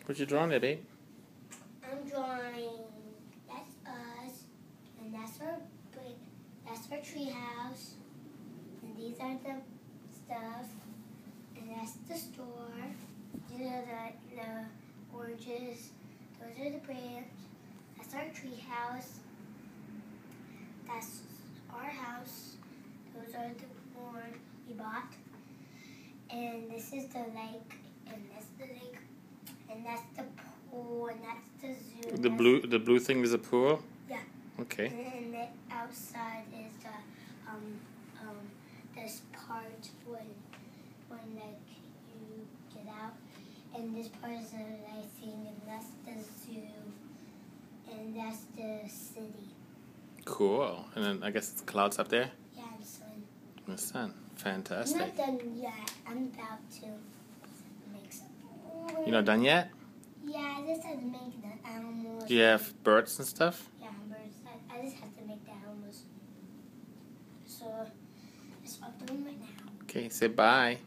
What you drawing there, babe? I'm drawing, that's us, and that's our tree house, and these are the stuff, and that's the store. These are the oranges, those are the branch, that's our tree house, that's our house, those are the corn we bought, and this is the lake, and that's the lake, and that's the pool, and that's the zoo. The blue thing is a pool? Yeah. Okay. And the outside is the this part when like you get out, and this part is the racing, and that's the zoo, and that's the city. Cool. And then I guess it's clouds up there? Yeah, the sun. The sun. I'm Fantastic. not done yet. I'm about to make some. You're not done yet? Yeah, I just have to make the animals. Do you have birds and stuff? Yeah, birds. I just have to make the animals. So that's what I'm doing right now. Okay, say bye.